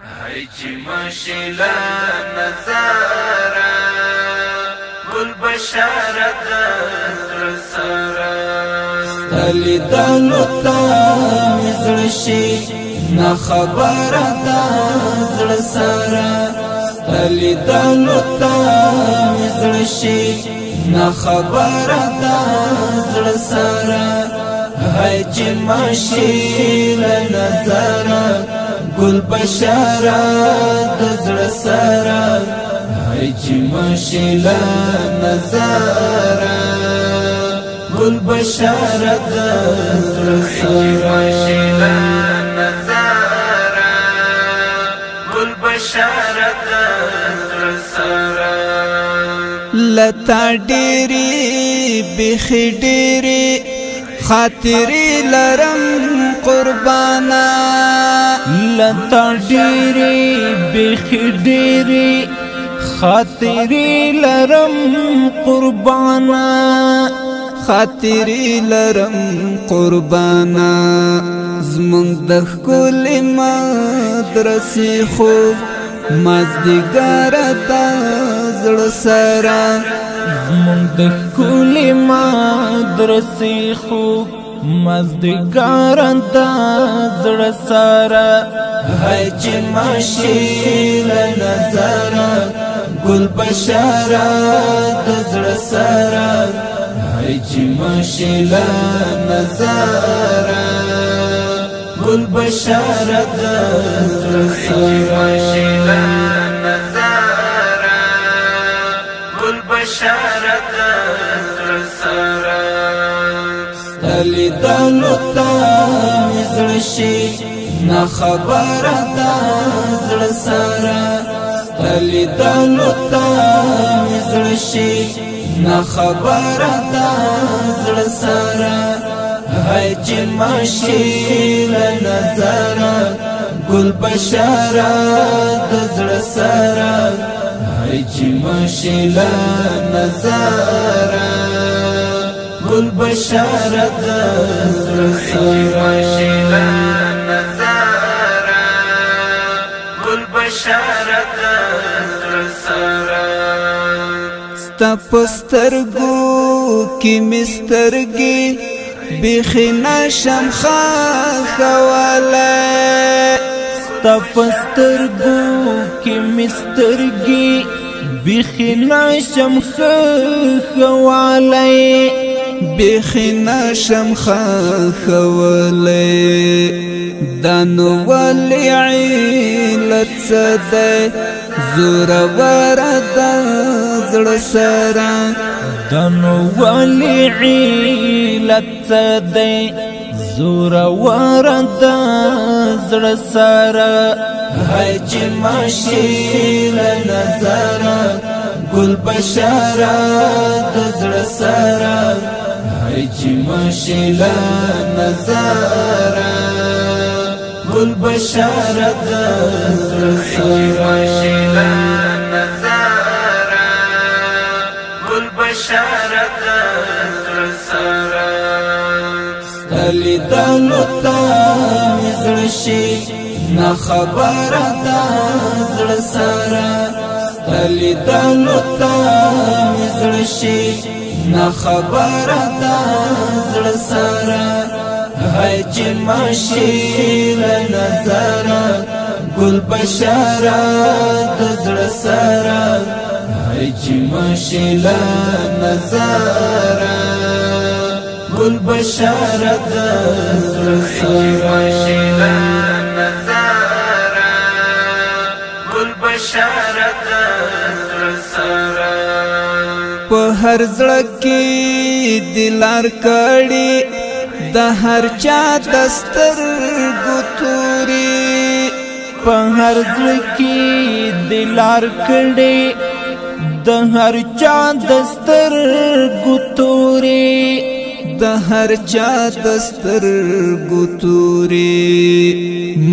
هيجي مشيلا نظارة گل بشارت زړه سره ستلی دلو تا مزړشي نا خبره دا زړه سره ستلی دلو تا مزړشي نا خبره دا زړه سره هيجي مشيلا نظارة گل بشارت زړه سره هيجي مشيلا نظارة گل بشارت زړه سره گل بشارت زړه سره لتا ډېرې بېخي ډېرې خاطرې لرم قربانا لتا ډېرې بېخي ډېرې خاطرې لرم قربانا خاطرې لرم قربانا زمونږ د ښکلې مدرسې خوب مازدیګره دا زړه سره زمونږ د ښکلې مدرسې خوب مازدیګره دا زړه سره هيجي مشيلا نظارة گل بشارت زړه سره هيجي مشيلا نظارة گل بشارت زړه سره گل بشارت زړه سره ستلی دلو تا مزړشي نا خبره دا زړه سره ستلی دلو تا مزړشي نا خبره دا زړه سره هيجي مشيلا نظارة گل بشارت زړه سره هيجي مشيلا نظارة گل بشارت زړه سره گل بشارت زړه سره ستا په سترګو کې مې سترګې بیخي نشم ښخولی ستا په سترګو کې مې سترګې بیخي نشم ښخولی بیخي نشم ښخولی دا نو ولې علت څه دی زوروره دا زړه سره دا نو ولې علت څه دی زوروره دا زړه سره هيجي مشيلا نظارة گل بشارت زړه سره هيجي مشيلا نظارة گل بشارت زړه سره گل بشارت زړه سره ستلی دلو تا مزړشي نا خبره دا زړه سره ستلی دلو تا مزړشي نا خبره دا زړه سره هيجي مشيلا نظارة گل بشارت زړه سره هيجي مشيلا نظارة گل بشارت زړه سره گل بشارت زړه سره په هر زړه کې دلار کړي د هر چا دسترګو توري په هر زړه کې دلار کړي د هر چا دسترګو توري د هر چا دسترګو توري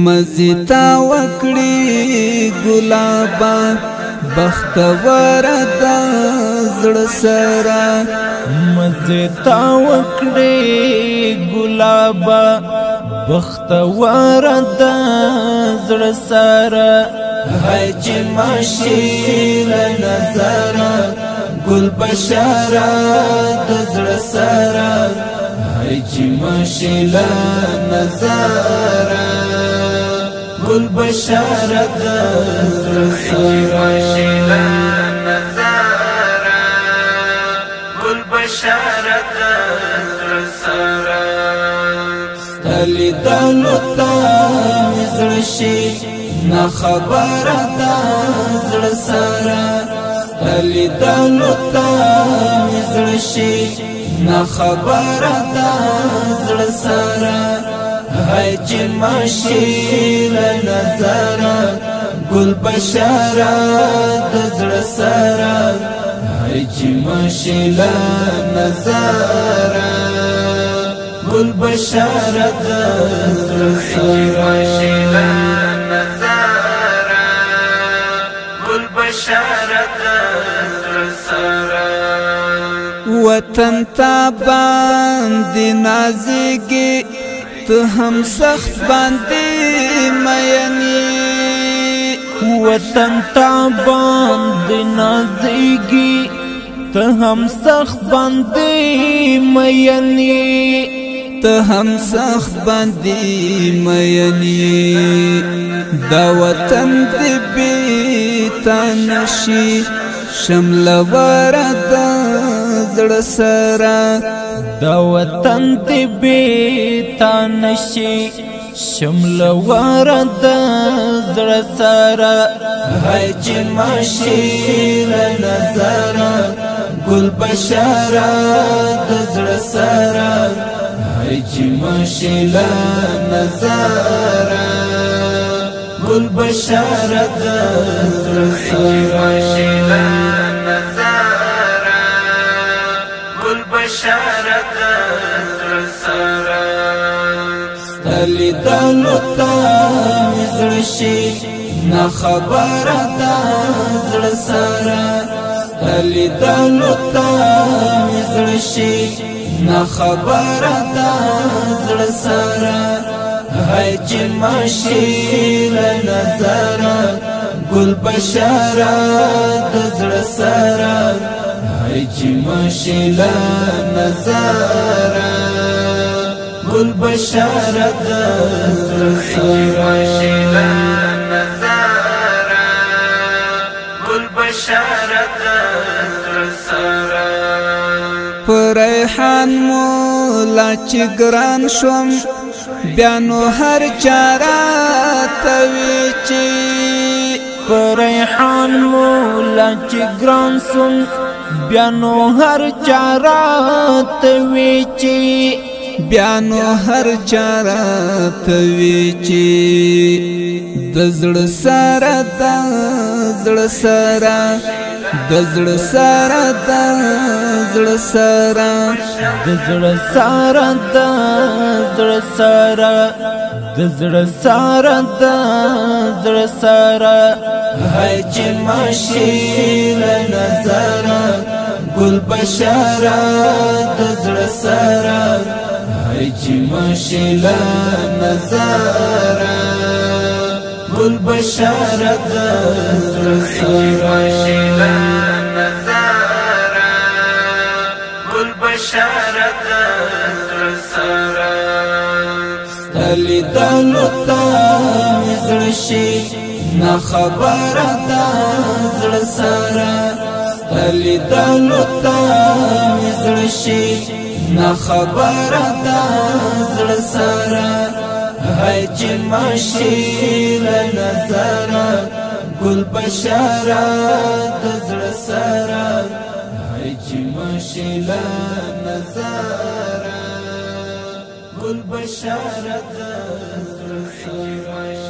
مزتا وکړي ګلابا بختور دا زړه سره مزتا وکړي ګلابا بختور د زړه سره حج ماشیل نظر گل بشارا د زړه سره حج ماشیل نظر گل بشارا د زړه سره گل بشارا د زړه سره ستلی دلو تا زړه شي نا خبر دا زړه سره ستلی دلو تا زړه شي نا خبر دا زړه سره حج ماشیل نظر گل بشارا د زړه سره حج ماشیل نظر گل بشارا د زړه سره گل بشارا د زړه سره وطن تا باندې نازګي ته هم سخت باندې مینی وطن تا باندې نازګي ته هم سخت باندې مینی ته هم سخت باندې مینی دا وطن دې بیتانشي شمل ورد زړه سره دا وطن دې بیتانشي شمل ورد زړه سره حج ماشیل نظر گل بشارا د زړه سره حج ماشیل نظر گل بشارا د زړه سره گل بشارا د زړه سره ستلی دلو تا زړه شي نا خبر دا زړه سره ستلی دلو تا زړه شي نا خبر دا زړه سره حج ماشیل نظر گل بشارا د زړه سره حج ماشیل نظر گل بشارا د زړه سره گل بشارا د زړه سره پریحان مولا چې ګران شوم بیا نو هر چاره توي چې پریحان مولا چې ګران شوم بیا نو هر چاره توي چې بیا نو هر چاره توي چې د زړه سره د زړه سره د زړه سره د زړه سره د زړه سره د زړه سره د زړه سره د زړه سره حج ماشیل نظر گل بشارا د زړه سره حج ماشیل نظر گل بشارا د زړه سره گل بشارا د زړه سره ستلی دلو تا زړه شي نا خبر دا زړه سره ستلی دلو تا زړه شي نا خبر دا زړه سره حج ماشیل نظر گل بشارا د زړه سره حج ماشیل نظر گل بشارا د زړه سره